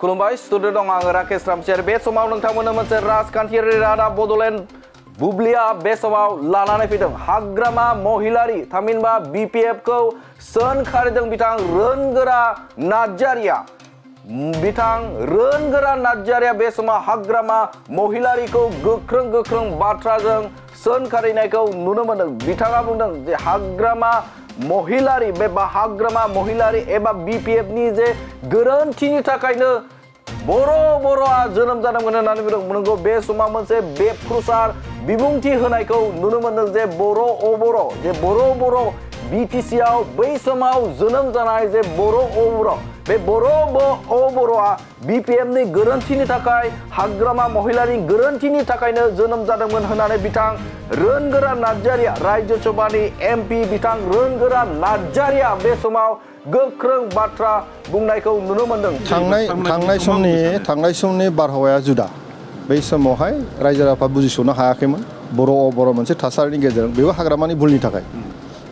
खुलुमबाय स्टुडिअ दं आं राकेश रामसियारि बे समाव नोंथांमोननो मोनसे राजखान्थियारि रादाब बड'लेण्ड बुब्लिया बे समाव लानानै फैदों हाग्रामा महिलारि थामहिनबा BPF खौ सोंखारिदों बिथां रोनगोरा नार्जारिया बिथां रोनगोरा नार्जारिया बे समाव हाग्रामा महिलारिखौ गोख्रों बाथ्राजों सोंखारिनायखौ नुनो मोनदों बिथाङा बुंदों जे हाग्रामा महिलारि बे हाग्रामा महिलारि एबा BPF नि जे गोरोन्थिनि थाखायनो बर'आ जोनोम जादोंमोन होननानै बुंदों नंगौ बे समाव मोनसे बेफ्रुसार बिबुंथि होनायखौ नुनो मोनदों जे बर' BTC आव बै समाव जोनोम जानाय जे बे बर'आ BPF नि गोरोन्थिनि थाखाय हाग्रामा महिलारि गोरोन्थिनि थाखायनो जोनोम जादोंमोन होननानै बिथां रोनगोरा नार्जारिया राज्य सभानि MP बिथां रोनगोरा नार्जारिया बे समाव गोख्रों बाथ्रा बुंनायखौ नुनो मोनदों थांनाय समनि बारहावाया जुदा बै समावहाय रायजो राजाफ्रा बुजिस'नो हायाखैमोन बर' मोनसे थासारिनि गेजेरजों बेबो हाग्रामानि भुलनि थाखाय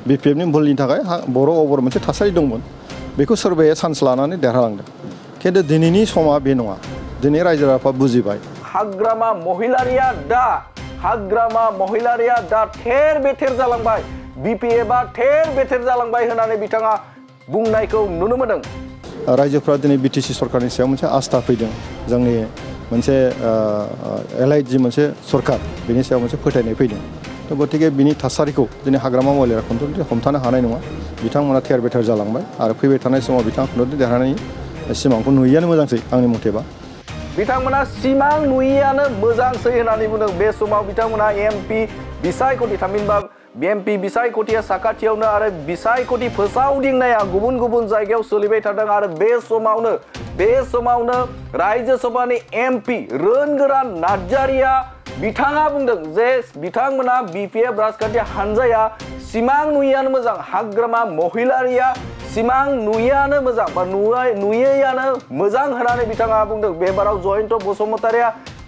BPF नि भुलनि थाखाय बर' मोनसे थासारि दंमोन बेखौ सोरबाया चान्स लानानै देरहालांदों खिन्थु दिनैनि समा बे नङा दिनै रायजो राजाफ्रा बुजिबाय हाग्रामा महिलारिया दा थेर बेथेर जालांबाय BPF आ थेर बेथेर जालांबाय होननानै बिथाङा बुंनायखौ नुनो मोनदों रायजोफ्रा दिनै BTC सरकारनि सायाव मोनसे आस्था फैदों जोंनि मोनसे एलाइड जि मोनसे सरकार बेनि सायाव मोनसे फोथायनाय फैदों तो गतिके बिनि थासारिखौ दिनै हाग्रामा महिलारिया खनथु हमथानो हानाय नङा बिथांमोना थेर बेथेर जालांबाय आरो फैबाय थानाय समाव बिथांमोना देरहानायनि सिमांखौ नुयैआनो मोजांसै आंनि मथेबा बिथांमोना सिमां नुयैआनो मोजांसै होननानै बुंदों बे समाव बिथांमोना MP बिसायख'थि थामहिनबा MP बिसायख'थिया साखाथियावनो आरो बिसायख'थि फोसावदिंनाया गुबुन जायगायाव सोलिबाय थादों आरो बे समावनो राज्यो सभानि MP रोनगोरा नार्जारिया बिथाङा बुंदों जे बिथांमोना BPF राजखान्थि हानजाया सिमां नुयैआनो मोजां हाग्रामा महिलारिया सिमां नुयैआनो मोजां बा नुयैआनो मोजां होननानै बिथाङा बुंदों बे बाराव जयन्त बसुमतारिया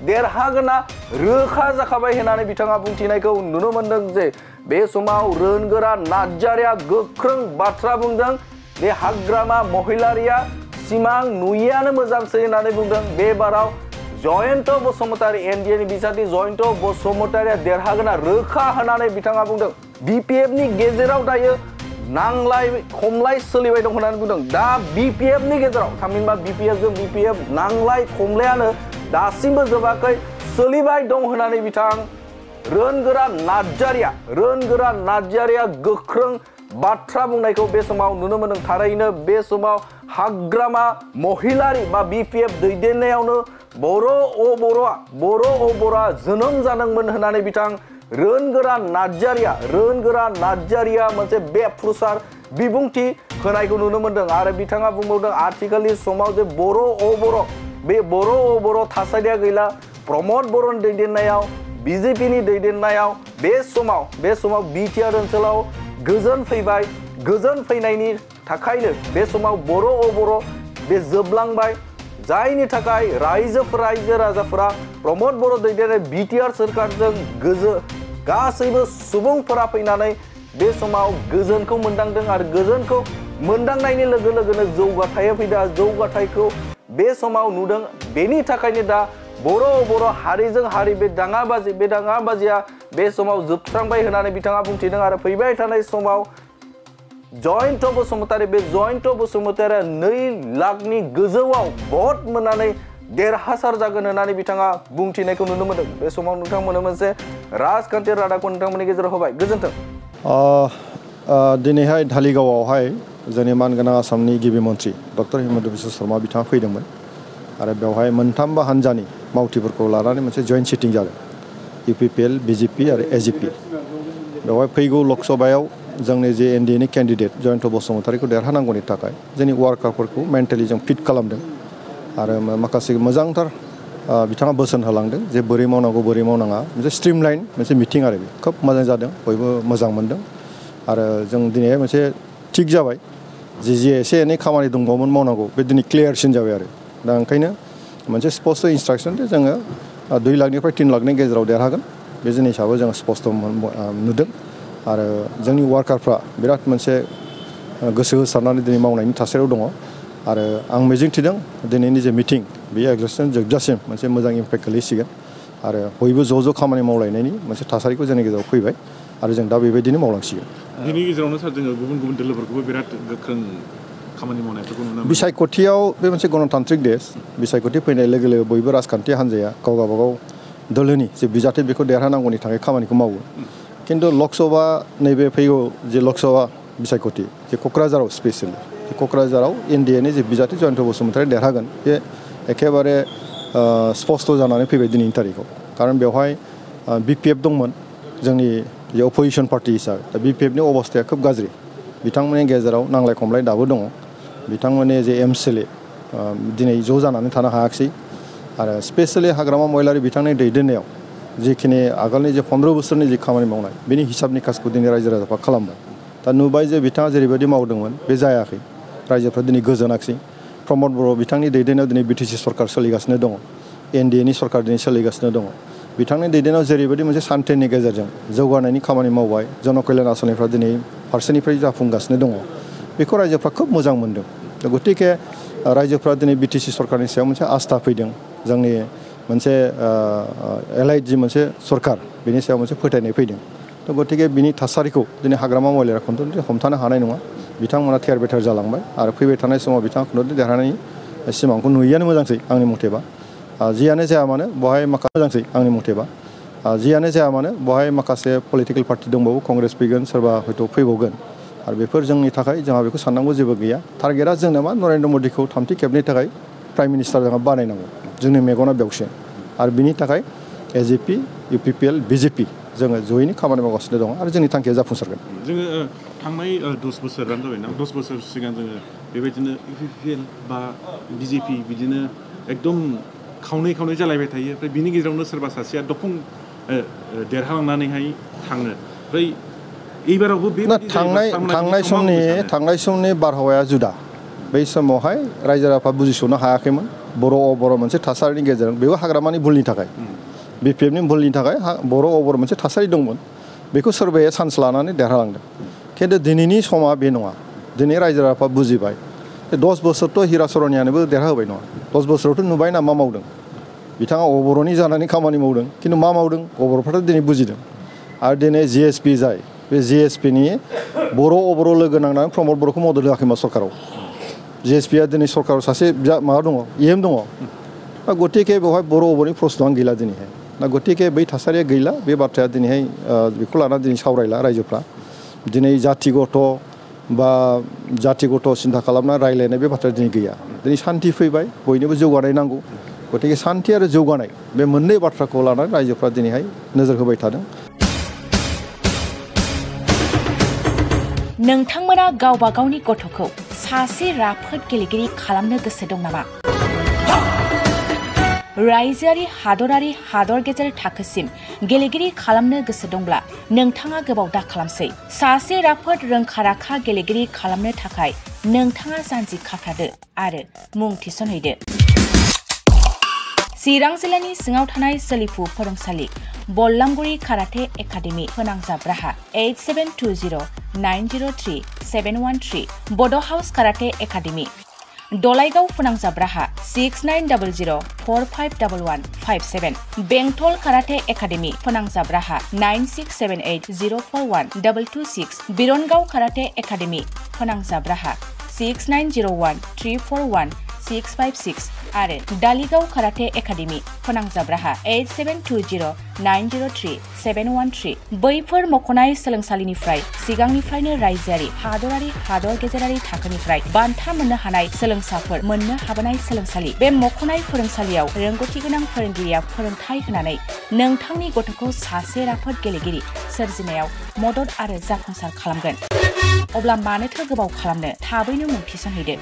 देरहागोना रोखा जाखाबाय होननानै बिथाङा बुंथिनायखौ नुनो मोनदों जे बे समाव रोनगोरा नार्जारिया गोख्रों बाथ्रा बुंदों बे हाग्रामा महिलारिया सिमां नुयैआनो मोजांसै होननानै बुंदों बे बाराव जयन्त बसुमतारि NDA नि बिसायख'थि जयन्त बसुमतारिया देरहागोना रोखा होननानै बिथाङा बुंदों BPF नि गेजेराव दायो नांलाय खमलाय सोलिबाय दं होननानै बुंदों दा BPF नि गेजेराव थामहिनबा BPF नांलाय खमलायानो दासिमबो जोबाखै सोलिबाय दं होननानै बिथां रोनगोरा नार्जारिया गोख्रों बाथ्रा बुंनायखौ बे समाव नुनो मोनदों थारैनो बे समाव हाग्रामा महिलारि बा BPF दैदेननायावनो बर'आ जोनोम जादोंमोन होननानै बिथां रोनगोरा नार्जारिया मोनसे बेफ्रुसार बिबुंथि होनायखौ नुनो मोनदों आरो बिथाङा बुंबावदों आथिखालनि समाव जे बर' थासारिया गैला प्रमद बर'नि दैदेननायाव BJP नि दैदेननायाव बे समाव BTR ओनसोलाव गोजोन फैबाय गोजोन फैनायनि थाखायनो बे समाव बर' बे जोबलांबाय जायनि थाखाय रायजो राजाफोरा प्रमद बर' दैदेननाय BTR सोरखारजों गासैबो सुबुंफोरा फैनानै बे समाव गोजोनखौ मोनदांदों आरो गोजोनखौ मोनदांनायनि लोगोनो जौगाथाया फैदों जौगाथायखौ बे समाव नुदों बेनि थाखायनो दा बर' हारिजों हारि बे दाङाबाजिया बे समाव जोबस्रांबाय होननानै बिथाङा बुंथिदों आरो फैबाय थानाय समाव जयन्त बसुमतारिया 2 लाखनि गोजौआव भट मोननानै देरहासार जागोन होननानै बिथाङा बुंथिनायखौ नुनो मोनदों बे समाव नोंथांमोननो मोनसे राजखान्थि रादाबखौ नोंथांमोननि गेजेराव होबाय गोजोन्थों दिनैहाय धालिगावआवहाय जोंनि मानगोनां आसामनि गिबि मन्थ्रि डक्टर हिमन्त बिश्व शर्मा बिथाङा फैदोंमोन आरो बेवहाय मोनथामबो हान्जानि मावथिफोरखौ लानानै मोनसे जयेन्ट सिटिं जादों UPPL BJP आरो AGP बेवहाय फैगौ लकसभायाव जोंनि जे NDA नि केन्डिडेट जयन्त बसुमतारिखौ देरहानांगौनि थाखाय जोंनि वार्कारफोरखौ मेन्टेलि जों फिट खालामदों आरो माखासे मोजांथार बिथाङा बोसोन होलांदों जे बोरै मावनांगौ बोरै मावनाङा मोनसे स्ट्रिमलाइन मोनसे मिटिं आरो खोब मोजां जादों बयबो मोजां मोनदों आरो जों दिनैहाय मोनसे थिग जाबाय जे एसे एनै खामानि दंबावोमोन मावनांगौ बे दिनै क्लियारसिन जाबाय आरो दा ओंखायनो मोनसे स्पष्ट इन्सट्राक्सन जे जोङो 2 लाखनिफ्राय 3 लाखनि गेजेराव देरहागोन बे जिनिसाबो जों स्पष्ट नुदों आरो जोंनि वार्कारफ्रा बिराद मोनसे गोसो होसारनानै दिनै मावनायनि थासारियाव दङ आरो आं मिजिंथिदों दिनैनि जे मिटिं बे एग्जास्टन जोबजासिम मोनसे मोजां इम्पेक्ट गोलैसिगोन आरो बयबो ज' खामानि मावलायनायनि मोनसे थासारिखौ जोंनि गेजेराव फैबाय आरो जों दा बेबायदिनो मावलांसिगोन। बेनि गेजेरावनो सार जोङो गुबुन दोलोफोरखौबो बिराद गोख्रों खामानि मावनायफोरखौ नुनो मोनो। बिसायख'थियाव बे मोनसे गणतान्त्रिक देश बिसायख'थि फैनाय लोगो लोगो बयबो राजखान्थि हान्जाया गावगाबागाव दोलोनि जे बिजाथि बेखौ देरहानांगौनि थाखाय खामानिखौ मावो। खिन्थु लकसभा नैबे फैगौ जे लकसभा बिसायख'थि जे क'क्राझाराव स्पेसियेलि क'क्राझाराव एनडिएनि जे बिजाथि जयन्त बसुमतारी देरहागोन बे एखेबारे स्पष्ट जानानै फैबाय दिनैनि तारिखआव। खारन बेवहाय बिपिएफ दंमोन जोंनि जे अपोजिसन पार्टि हिसाबै दा बिपिएफनि अबस्थाया खोब गाज्रि बिथांमोननि गेजेराव नांलाय खमलाय दाबो दङ बिथांमोननि जे एमसिएलए दिनै ज' जानानै थानो हायाखिसै आरो स्पेसियेलि हाग्रामा महिलारि बिथांनि दैदेननायाव जिखिनि आगोलनि जे 15 बोसोरनि जे खामानि मावनाय बेनि हिसाब निकासखौ दिनै रायजो राजाफ्रा खालामबाय। दा नुबाय जे बिथाङा जेरैबायदि मावदोंमोन बे जायाखै रायजोफ्रा दिनै गोजोनाखिसै। प्रमद बर' बिथांनि दैदेननायाव दिनै बिटिसि सरकार सोलिगासिनो दङ एनडिएनि सरकार दिनै सोलिगासिनो दङ बिथांनि दैदेननायाव जेरैबायदि मोनसे सान्थिनि गेजेरजों जौगानायनि खामानि मावबाय जनकल्याण आसनिफ्रा दिनै फारसेनिफ्राय जाफुंगासिनो दङ बेखौ रायजोफ्रा खोब मोजां मोनदों। गतिके रायजोफ्रा दिनै बिटिसि सरकारनि सायाव मोनसे आस्था फैदों जोंनि मोनसे एलाइड जि मोनसे सरकार बेनि सायाव मोनसे फोथायनाय फैदों। थ' गतिके बिनि थासारिखौ दिनै हाग्रामा महिलारिया खनथुमजों हमथानो हानाय नङा बिथांमोना थेर बेथेर जालांबाय आरो फैबाय थानाय समाव बिथाङा खुनुरुखुम देरहानायनि सिमांखौ नुयैआनो मोजांसै आंनि मथेबा। जियानो जाया मानो बहाय माखासे मोजांसै आंनि मथेबा जियानो जाया मानो बहाय माखासे पलिटिकेल पार्टि दंबावो कंग्रेस फैगोन सोरबा हयथ' फैबावगोन आरो बेफोर जोंनि थाखाय जोंहा बेखौ साननांगौ जेबो गैया। टारगेटआ जोंना मा नरेन्द्र मदिखौ थामथि खेबनि थाखाय प्राइम मिनिस्टार जोंहा बानायनांगौ जोंनि मेगना बेवसो आरो बिनि थाखाय एजिपि इउपिपिएल बिजेपि जोङो जयैनो खामानि मावगासिनो दङ आरो जोंनि थांखिया जाफुंसारगोन। जोङो थांनाय 10 बोसोरानो जाबाय ना 10 बोसोर सिगां जोङो बेबायदिनो इउपिपिएल बा बिजेपि बिदिनो एकदम खावनै जालायबाय थायो ओमफ्राय बिनि गेजेरावनो सोरबा सासेया दफं देरहालांनानैहाय थाङो ओमफ्राय एबारावबो बे थांनाय समनि बारहावाया जुदा बै समावहाय रायजो राजाफ्रा बुजिस'नो हायाखैमोन बर' मोनसे थासारिनि गेजेरजों बेबो हाग्रामानि भुलनि थाखाय बिपिएफनि भुलनि थाखाय बर' मोनसे थासारि दंमोन बेखौ सोरबाया चान्स लानानै देरहालांदों। खिन्थु दिनैनि समा बे नङा दिनै रायजो राजाफ्रा बुजिबाय 10 बोसोरथ' हिरा सरनियानोबो देरहाहोबाय नङा 10 बोसोरावथ' नुबाय ना मा मावदों बिथाङा अबर'नि जानानै खामानि मावदों खिन्थु मा मावदों अबर'फ्राथ' दिनै बुजिदों आरो दिनै जिएसपि जाय बे जिएसपिनि बर' लोगो नांनानै प्रमद बर'खौ मदद होआखैमा सरकाराव जिएसपिया दिनै सरकाराव सासे माबा दङ इएम दङ दा गतिके बेवहाय बर'नि प्रश्नआनो गैला दिनैहाय दा गतिके बै थासारिया गैला बे बाथ्राया दिनैहाय बेखौ लानानै दिनै सावरायला रायजोफ्रा दिनै जातिगत सिन्था खालामना रायलायनाय बे बाथ्राया दिनै गैया दिनै सान्थि फैबाय बयनोबो जौगानाय नांगौ गतिके सान्थि आरो जौगानाय बे मोननै बाथ्राखौ लानानै रायजोफ्रा दिनैहाय नोजोर होबाय थादों। नोंथांमोना गावबा गावनि गथ'खौ सासे राफोद गेलेगिरि खालामनो गोसो दं नामा? रायजोआरि हादरारि हादर गेजेर थाखोसिम गेलेगिरि खालामनो गोसो दंब्ला नोंथाङा गोबाव दा खालामसै। सासे राफोद रोंखा-राखा गेलेगिरि खालामनो थाखाय नोंथाङा जानजि खाफ्रादो आरो मुं थिसनहैदो। चिरां जिल्लानि सिङाव थानाय सोलिफु फोरोंसालि बल्लामगुरि काराटे एकाडेमि फोनांजाब राहा 8720903713 बड' हाउस काराटे एकाडेमि दलाइगाव फोनांजाब राहा 6900451157 बेंटल काराटे एकाडेमि फोनांजाब राहा 9678041226 बिरनगाव काराटे एकाडेमि फोनांजाब राहा 6901341656 आरो दालिगाव काराटे एकाडेमि फोनांजाब राहा 8720903713 बैफोर मख'नाय सोलोंसालिनिफ्राय सिगांनिफ्रायनो रायजोआरि हादरारि हादर गेजेरारि थाखोनिफ्राय बान्था मोननो हानाय सोलोंसाफोर मोननो हाबोनाय सोलोंसालि बे मख'नाय फोरोंसालियाव रोंगौथि गोनां फोरोंगिरिया फोरोंथाय होनानै नोंथांनि गथ'खौ सासे राफोद गेलेगिरि सोरजिनायाव मदद आरो जाफुंसार खालामगोन। अब्ला मानोथो गोबाव खालामनो थाबैनो मुं थिसनहैदो।